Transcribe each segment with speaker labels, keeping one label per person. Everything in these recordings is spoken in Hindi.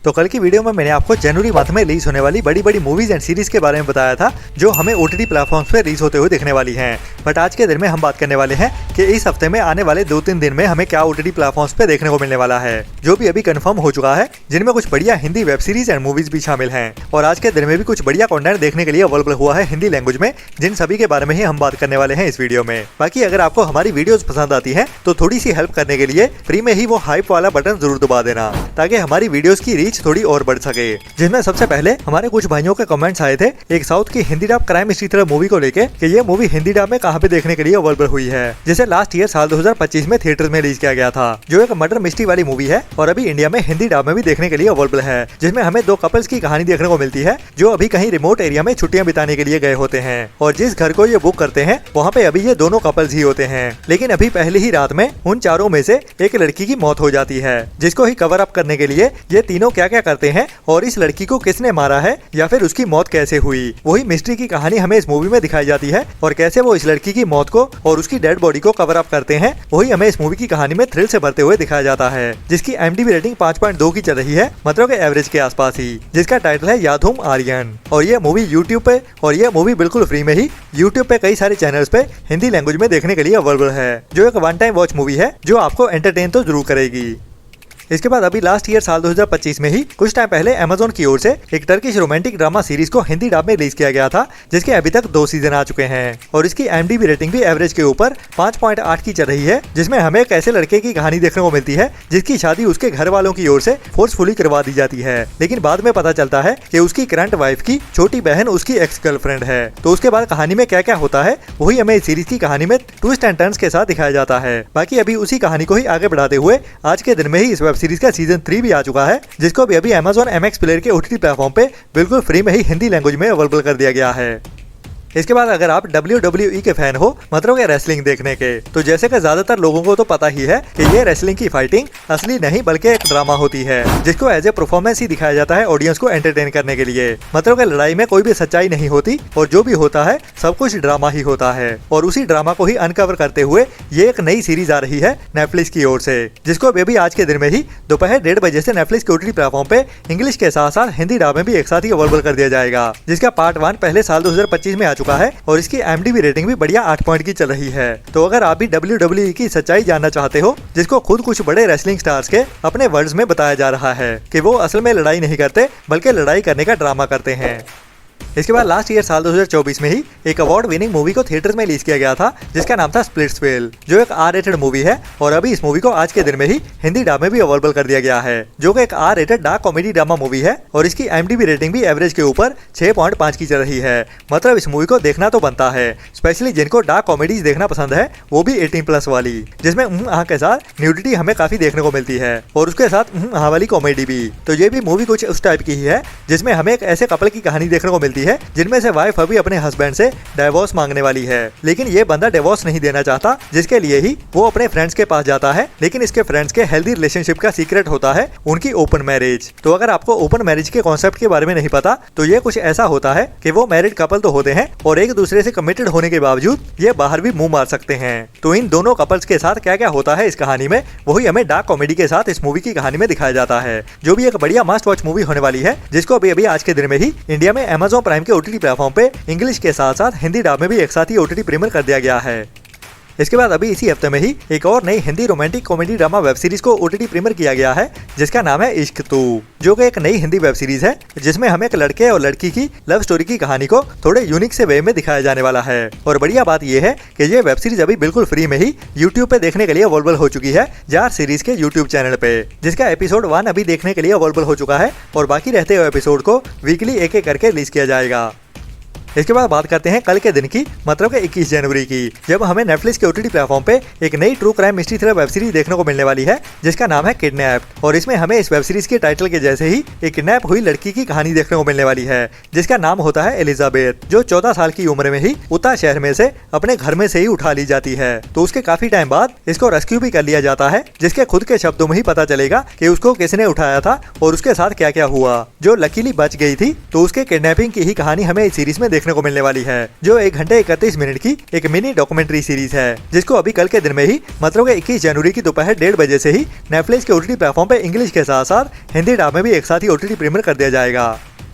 Speaker 1: तो कल की वीडियो में मैंने आपको जनवरी मंथ में रिलीज होने वाली बड़ी बड़ी मूवीज एंड सीरीज के बारे में बताया था जो हमें ओटीटी प्लेटफॉर्म्स पे रिलीज होते हुए दिखने वाली हैं। बट आज के दिन में हम बात करने वाले हैं कि इस हफ्ते में आने वाले 2-3 दिन में हमें क्या ओटीटी प्लेटफॉर्म्स पे देखने को मिलने वाला है, जो भी अभी कंफर्म हो चुका है, जिनमें कुछ बढ़िया Hindi web series and movies भी शामिल हैं। और आज के दिन में भी कुछ बढ़िया कंटेंट देखने के लिए अवेलेबल हुआ है हिंदी लैंग्वेज में, जिन सभी के बारे में ही हम बात करने वाले हैं इस वीडियो में। बाकी अगर आपको हमारी वीडियोस पसंद आती हैं तो थोड़ी सी हेल्प करने के लिए फ्री में ही वो हाइप वाला बटन जरूर दबा देना, ताकि हमारी वीडियोस की रीच थोड़ी और बढ़ सके। जिसमें सबसे पहले हमारे कुछ भाइयों के कमेंट्स आए थे एक साउथ की Hindi dub crime mystery thriller movie को लेके कि ये मूवी हिंदी डब में कहां पे देखने के लिए अवेलेबल हुई है, जिसे लास्ट ईयर साल 2025 में थिएटर्स में रिलीज किया गया था, जो एक मर्डर मिस्ट्री वाली मूवी है और अभी इंडिया में हिंदी डब में भी देखने के लिए अवेलेबल है। जिसमें हमें 2 कपल्स की कहानी देखने को मिलती है जो अभी कहीं रिमोट एरिया में छुट्टियां बिताने के लिए गए होते हैं, और जिस घर को ये बुक करते हैं वहाँ पे अभी ये दोनों कपल्स ही होते हैं। लेकिन अभी पहली ही रात में उन चारों में से एक लड़की की मौत हो जाती है, जिसको ही कवर अप करने के लिए ये तीनों क्या क्या करते हैं और इस लड़की को किसने मारा है या फिर उसकी मौत कैसे हुई, वही मिस्ट्री की कहानी हमें इस मूवी में दिखाई जाती है। और कैसे वो इस लड़की की मौत को और उसकी डेड बॉडी को कवर अप करते हैं, वही हमें इस मूवी की कहानी में थ्रिल से भरते हुए दिखाया जाता है, जिसकी IMDb रेटिंग 5.2 की चल रही है, मतलब के एवरेज के आसपास ही, जिसका टाइटल है याधूम आर्यन। और ये मूवी यूट्यूब पे, और ये मूवी बिल्कुल फ्री में ही यूट्यूब पे कई सारे चैनल्स पे हिंदी लैंग्वेज में देखने के लिए अवेलेबल है, जो एक वन टाइम वॉच मूवी है जो आपको एंटरटेन तो जरूर करेगी। इसके बाद अभी लास्ट ईयर साल 2025 में ही कुछ टाइम पहले अमेज़न की ओर से एक टर्किश रोमांटिक ड्रामा सीरीज को हिंदी डब में रिलीज किया गया था, जिसके अभी तक 2 सीजन आ चुके हैं और इसकी IMDb रेटिंग भी एवरेज के ऊपर 5.8 की चल रही है। जिसमें हमें एक ऐसे लड़के की कहानी देखने को मिलती है जिसकी शादी उसके घर वालों की ओर से फोर्सफुली करवा दी जाती है, लेकिन बाद में पता चलता है कि उसकी करंट वाइफ की छोटी बहन उसकी एक्स गर्लफ्रेंड है। तो उसके बाद कहानी में क्या क्या होता है वही हमें इस सीरीज की कहानी में ट्विस्ट एंड टर्न्स के साथ दिखाया जाता है। बाकी अभी उसी कहानी को ही आगे बढ़ाते हुए आज के दिन में ही इस वेब सीरीज का सीजन 3 भी आ चुका है, जिसको भी अभी Amazon MX प्लेयर के OTT प्लेटफॉर्म पे बिल्कुल फ्री में ही हिंदी लैंग्वेज में अवेलेबल कर दिया गया है। इसके बाद अगर आप WWE के फैन हो, मतलब के रेसलिंग देखने के, तो जैसे कि ज्यादातर लोगों को तो पता ही है कि ये रेसलिंग की फाइटिंग असली नहीं बल्कि एक ड्रामा होती है, जिसको एज ए परफॉर्मेंस ही दिखाया जाता है ऑडियंस को एंटरटेन करने के लिए। मतलब कि लड़ाई में कोई भी सच्चाई नहीं होती और जो भी होता है सब कुछ ड्रामा ही होता है, और उसी ड्रामा को ही अनकवर करते हुए ये एक नई सीरीज आ रही है नेटफ्लिक्स की ओर से, जिसको अभी आज के दिन में ही दोपहर 1:30 बजे से नेटफ्लिक्स के OTT प्लेटफॉर्म पे इंग्लिश के साथ साथ हिंदी डब में भी एक साथ ही अवेलेबल कर दिया जाएगा, जिसका पार्ट 1 पहले साल 2025 में आ चुका है और इसकी IMDb रेटिंग भी बढ़िया 8 पॉइंट की चल रही है। तो अगर आप भी WWE की सच्चाई जानना चाहते हो, जिसको खुद कुछ बड़े रेसलिंग स्टार्स के अपने वर्ड्स में बताया जा रहा है कि वो असल में लड़ाई नहीं करते बल्कि लड़ाई करने का ड्रामा करते हैं। इसके बाद लास्ट ईयर साल 2024 में ही एक अवार्ड विनिंग मूवी को थिएटर्स में रिलीज किया गया था, जिसका नाम था स्प्लिट्सविल, जो एक R-रेटेड मूवी है। और अभी इस मूवी को आज के दिन में ही हिंदी डब में भी अवेलेबल कर दिया गया है, जो कि एक R-रेटेड डार्क कॉमेडी ड्रामा मूवी है और इसकी IMDb रेटिंग भी एवरेज के ऊपर 6.5 की चल रही है। मतलब इस मूवी को देखना तो बनता है, स्पेशली जिनको डार्क कॉमेडीज देखना पसंद है, वो भी 18+ वाली, जिसमें के साथ न्यूडिटी हमें काफी देखने को मिलती है और उसके साथ वाली कॉमेडी भी। तो ये भी मूवी कुछ उस टाइप की ही है, जिसमें हमें एक ऐसे कपल की कहानी देखने को मिलती है जिनमें से वाइफ अभी अपने हस्बैंड से डिवोर्स मांगने वाली है, लेकिन ये बंदा डिवोर्स नहीं देना चाहता, जिसके लिए ही वो अपने फ्रेंड्स के पास जाता है। लेकिन इसके फ्रेंड्स के हेल्दी रिलेशनशिप का सीक्रेट होता है उनकी ओपन मैरिज। तो अगर आपको ओपन मैरिज के कॉन्सेप्ट के बारे में नहीं पता, तो ये कुछ ऐसा होता है कि वो मैरिड कपल तो होते हैं और एक दूसरे से कमिटेड होने के बावजूद ये बाहर भी मुंह मार सकते हैं। तो इन दोनों कपल्स के साथ क्या क्या होता है इस कहानी में, वही हमें डार्क कॉमेडी के साथ इस मूवी की कहानी में दिखाया जाता है, जो भी एक बढ़िया मस्ट वॉच मूवी होने वाली है, जिसको अभी आज के दिन में ही इंडिया में Amazon प्राइम के OTT प्लेटफॉर्म पे इंग्लिश के साथ साथ हिंदी डब में भी एक साथ ही OTT प्रीमियर कर दिया गया है। इसके बाद अभी इसी हफ्ते में ही एक और नई Hindi romantic comedy drama web series को OTT प्रीमियर किया गया है, जिसका नाम है इश्क तू, जो कि एक नई हिंदी वेब सीरीज है, जिसमें हमें एक लड़के और लड़की की लव स्टोरी की कहानी को थोड़े यूनिक से वे में दिखाया जाने वाला है। और बढ़िया बात यह है कि ये वेब सीरीज अभी बिल्कुल फ्री में ही यूट्यूब पे देखने के लिए अवेलेबल हो चुकी है, जार सीरीज के यूट्यूब चैनल पे, जिसका एपिसोड 1 अभी देखने के लिए अवेलेबल हो चुका है और बाकी रहते हुए एपिसोड को वीकली एक करके रिलीज किया जाएगा। इसके बाद बात करते हैं कल के दिन की, मतलब कि 21 जनवरी की, जब हमें नेटफ्लिक्स के OTT प्लेटफॉर्म पे एक नई true crime mystery thriller web series देखने को मिलने वाली है, जिसका नाम है किडनैप्ड। और इसमें हमें इस वेब सीरीज के टाइटल के जैसे ही एक किडनैप हुई लड़की की कहानी देखने को मिलने वाली है, जिसका नाम होता है एलिजाबेथ, जो 14 साल की उम्र में ही उता शहर में से अपने घर में से ही उठा ली जाती है। तो उसके काफी टाइम बाद इसको रेस्क्यू भी कर लिया जाता है, जिसके खुद के शब्दों में ही पता चलेगा कि उसको किसने उठाया था और उसके साथ क्या क्या हुआ। जो लकीली बच गई थी, तो उसके किडनैपिंग की ही कहानी हमें इस सीरीज में देखने को मिलने वाली है, जो 1 घंटे 31 मिनट की एक मिनी डॉक्यूमेंट्री सीरीज है, जिसको अभी कल के दिन में ही मतलब कि 21 जनवरी की दोपहर 1:30 बजे से ही नेटफ्लिक्स के ओटीटी प्लेटफॉर्म पे इंग्लिश के साथ साथ हिंदी डब में भी एक साथ ही ओटीटी प्रीमियर कर दिया जाएगा।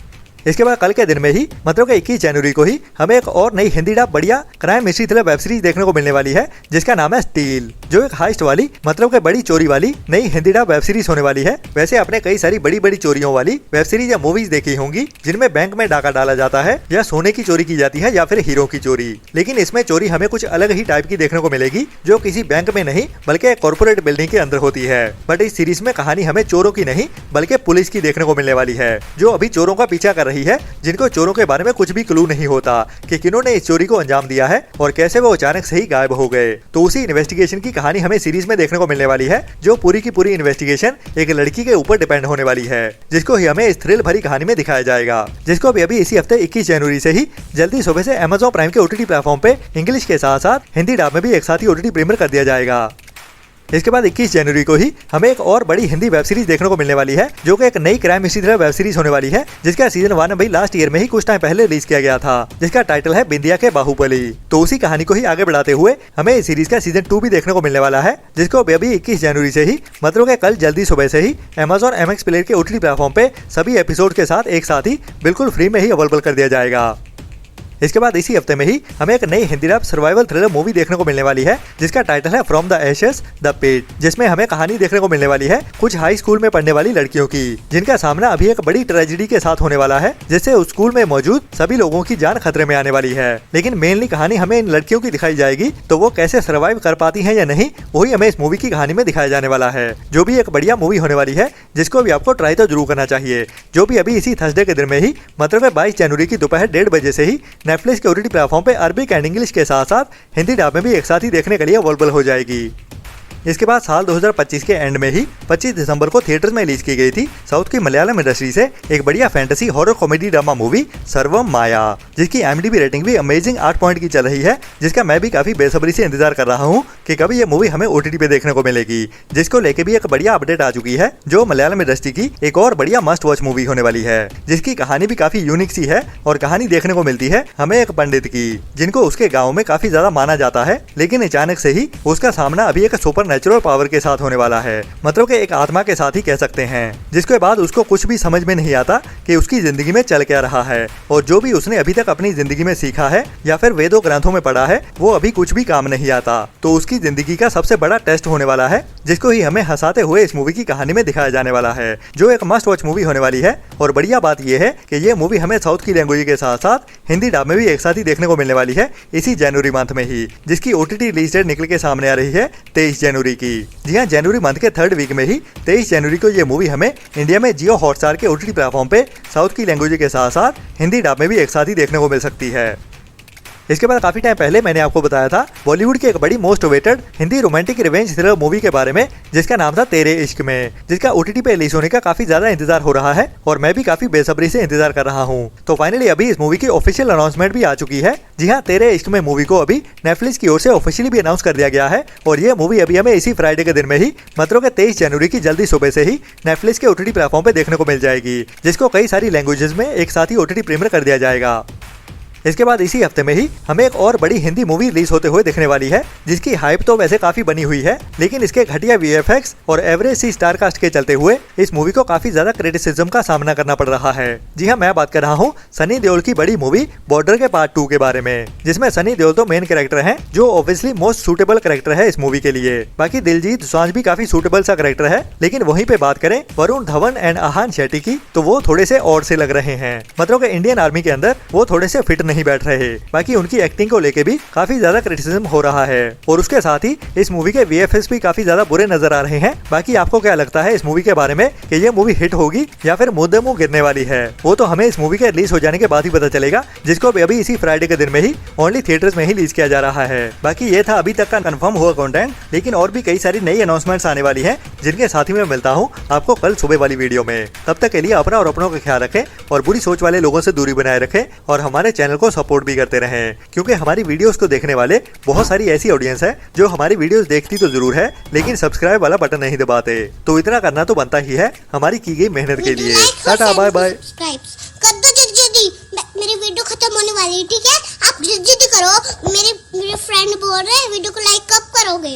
Speaker 1: इसके बाद कल के दिन में ही मतलब कि 21 जनवरी को ही हमें एक और नई हिंदी डब बढ़िया crime mystery thriller web series देखने को मिलने वाली है, जिसका नाम है स्टील, जो एक हाइस्ट वाली मतलब कि बड़ी चोरी वाली नई हिंदी डब वेब सीरीज होने वाली है। वैसे आपने कई सारी बड़ी बड़ी चोरियों वाली वेब सीरीज या मूवीज देखी होंगी, जिनमें बैंक में डाका डाला जाता है या सोने की चोरी की जाती है या फिर हीरो की चोरी, लेकिन इसमें चोरी हमें कुछ अलग ही टाइप की देखने को मिलेगी, जो किसी बैंक में नहीं बल्कि एक कॉर्पोरेट बिल्डिंग के अंदर होती है। बट इस सीरीज में कहानी हमें चोरों की नहीं बल्कि पुलिस की देखने को मिलने वाली है, जो अभी चोरों का पीछा कर रही है, जिनको चोरों के बारे में कुछ भी क्लू नहीं होता कि किन्होंने इस चोरी को अंजाम दिया है और कैसे वो अचानक से ही गायब हो गए। तो उसी इन्वेस्टिगेशन की कहानी हमें सीरीज में देखने को मिलने वाली है, जो पूरी की पूरी इन्वेस्टिगेशन एक लड़की के ऊपर डिपेंड होने वाली है, जिसको ही हमें इस थ्रिल भरी कहानी में दिखाया जाएगा, जिसको अभी इसी हफ्ते 21 जनवरी से ही जल्दी सुबह से Amazon प्राइम के ओटीटी प्लेटफॉर्म पे इंग्लिश के साथ साथ हिंदी डब में भी एक साथ ही ओटीटी प्रीमियर कर दिया जाएगा। इसके बाद 21 जनवरी को ही हमें एक और बड़ी हिंदी वेब सीरीज देखने को मिलने वाली है, जो कि एक नई crime mystery thriller web series होने वाली है, जिसका सीजन 1 भाई लास्ट ईयर में ही कुछ टाइम पहले रिलीज किया गया था, जिसका टाइटल है बिंदिया के बाहुबली। तो उसी कहानी को ही आगे बढ़ाते हुए हमें इस सीरीज का सीजन 2 भी देखने को मिलने वाला है, जिसको अभी 21 जनवरी से ही मतलब कल जल्दी सुबह से ही Amazon MX प्लेयर के ओटीटी प्लेटफॉर्म पे सभी एपिसोड के साथ एक साथ ही बिल्कुल फ्री में ही अवेलेबल कर दिया जाएगा। इसके बाद इसी हफ्ते में ही हमें एक नई Hindi dub survival thriller movie देखने को मिलने वाली है, जिसका टाइटल है from the ashes the pit, जिसमें हमें कहानी देखने को मिलने वाली है कुछ हाई स्कूल में पढ़ने वाली लड़कियों की, जिनका सामना अभी एक बड़ी ट्रेजेडी के साथ होने वाला है, जिससे उस स्कूल में मौजूद सभी लोगों की जान खतरे में आने वाली है। लेकिन मेनली कहानी हमें इन लड़कियों की दिखाई जाएगी, तो वो कैसे सर्वाइव कर पाती है या नहीं, वही हमें इस मूवी की कहानी में दिखाया जाने वाला है, जो भी एक बढ़िया मूवी होने वाली है, जिसको भी आपको ट्राई तो जरूर करना चाहिए, जो भी अभी इसी थर्सडे के दिन में ही मतलब 22 जनवरी की दोपहर 1:30 बजे से ही नेटफ्लिक्स के ओटीटी प्लेटफॉर्म पे अरबिक एंड इंग्लिश के साथ साथ हिंदी डब में भी एक साथ ही देखने के लिए अवेलेबल हो जाएगी। इसके बाद साल 2025 के एंड में ही 25 दिसंबर को थिएटर्स में रिलीज की गई थी साउथ की मलयालम इंडस्ट्री से एक बढ़िया fantasy horror comedy drama movie सर्वम माया, जिसकी IMDb रेटिंग भी अमेजिंग 8 पॉइंट की चल रही है, जिसका मैं भी काफी बेसब्री से इंतजार कर रहा हूँ कि कभी ये मूवी हमें OTT पे देखने को मिलेगी, जिसको लेके भी एक बढ़िया अपडेट आ चुकी है, जो मलयालम इंडस्ट्री की एक और बढ़िया मस्ट वॉच मूवी होने वाली है, जिसकी कहानी भी काफी यूनिक सी है। और कहानी देखने को मिलती है हमें एक पंडित की, जिनको उसके गाँव में काफी ज्यादा माना जाता है, लेकिन अचानक से ही उसका सामना अभी एक सुपर नेचुरल पावर के साथ होने वाला है, मतलब कि एक आत्मा के साथ ही कह सकते हैं, जिसके बाद उसको कुछ भी समझ में नहीं आता कि उसकी जिंदगी में चल क्या रहा है, और जो भी उसने अभी तक अपनी जिंदगी में सीखा है या फिर वेदों ग्रंथों में पढ़ा है, वो अभी कुछ भी काम नहीं आता। तो उसकी जिंदगी का सबसे बड़ा टेस्ट होने वाला है, जिसको ही हमें हंसाते हुए इस मूवी की कहानी में दिखाया जाने वाला है, जो एक मस्ट वॉच मूवी होने वाली है। और बढ़िया बात यह है कि ये मूवी हमें साउथ की लैंग्वेज के साथ साथ हिंदी डब में भी एक साथ ही देखने को मिलने वाली है इसी जनवरी मंथ में ही, जिसकी OTT रिलीज डेट निकल के सामने आ रही है 23 जनवरी की। जी हाँ, जनवरी मंथ के 3rd वीक में ही 23 जनवरी को ये मूवी हमें इंडिया में जियो हॉटस्टार के OTT प्लेटफॉर्म पे साउथ की लैंग्वेज के साथ साथ हिंदी डब में भी एक साथ ही देखने को मिल सकती है। इसके बाद काफी टाइम पहले मैंने आपको बताया था बॉलीवुड की एक बड़ी most awaited Hindi romantic revenge thriller movie के बारे में, जिसका नाम था तेरे इश्क में, जिसका OTT पे रिलीज होने का काफी ज्यादा इंतजार हो रहा है और मैं भी काफी बेसब्री से इंतजार कर रहा हूँ। तो फाइनली अभी इस मूवी की ऑफिशियल अनाउंसमेंट भी आ चुकी है। जी हाँ, तेरे इश्क में मूवी को अभी नेटफ्लिक्स की ओर से ऑफिशियली भी अनाउंस कर दिया गया है, और ये मूवी अभी हमें इसी फ्राइडे के दिन में ही मतलब कि 23 जनवरी की जल्दी सुबह से ही नेटफ्लिक्स के OTT प्लेटफॉर्म पे देखने को मिल जाएगी, जिसको कई सारी लैंग्वेजेस में एक साथ ही OTT प्रीमियर कर दिया जाएगा। इसके बाद इसी हफ्ते में ही हमें एक और बड़ी हिंदी मूवी रिलीज होते हुए दिखने वाली है, जिसकी हाइप तो वैसे काफी बनी हुई है, लेकिन इसके घटिया VFX और एवरेज सी स्टार कास्ट के चलते हुए इस मूवी को काफी ज्यादा क्रिटिसिज्म का सामना करना पड़ रहा है। जी हाँ, मैं बात कर रहा हूँ सनी देओल की बड़ी मूवी बॉर्डर के पार्ट 2 के बारे में, जिसमें सनी देओल तो मेन कैरेक्टर है, जो ऑब्वियसली मोस्ट सूटेबल कैरेक्टर है इस मूवी के लिए। बाकी दिलजीत दोसांझ भी काफी सूटेबल सा कैरेक्टर है, लेकिन वहीं पे बात करें वरुण धवन एंड आहान शेट्टी की, तो वो थोड़े से और से लग रहे हैं, मतलब कि इंडियन आर्मी के अंदर वो थोड़े से फिट नहीं बैठ रहे। बाकी उनकी एक्टिंग को लेके भी काफी ज्यादा क्रिटिसिज्म हो रहा है, और उसके साथ ही इस मूवी के VFX भी काफी ज्यादा बुरे नजर आ रहे हैं। बाकी आपको क्या लगता है इस मूवी के बारे में कि ये मूवी हिट होगी या फिर मुद्दे मुंह गिरने वाली है, वो तो हमें इस मूवी के रिलीज हो जाने के बाद ही पता चलेगा, जिसको भी अभी इसी फ्राइडे के दिन में ही ओनली थिएटर्स में ही रिलीज किया जा रहा है। बाकी ये था अभी तक का कंफर्म हुआ कंटेंट, लेकिन और भी कई सारी नई अनाउंसमेंट्स आने वाली है, जिनके साथ ही मैं मिलता हूँ आपको कल सुबह वाली वीडियो में। तब तक के लिए अपना और अपनों का ख्याल रखें और बुरी सोच वाले लोगों से दूरी बनाए रखें, और हमारे चैनल को सपोर्ट भी करते रहें, क्योंकि हमारी वीडियोस को देखने वाले बहुत सारी ऐसी ऑडियंस है जो हमारी वीडियोस देखती तो जरूर है, लेकिन सब्सक्राइब वाला बटन नहीं दबाते। तो इतना करना तो बनता ही है हमारी की गई मेहनत के लिए। Tata bye bye.
Speaker 2: कर दो जल्दी, मेरी वीडियो खत्म होने वाली वाली, ठीक है। आप जिद करो, मेरे फ्रेंड बोल रहे हैं वीडियो को लाइक कब करोगे।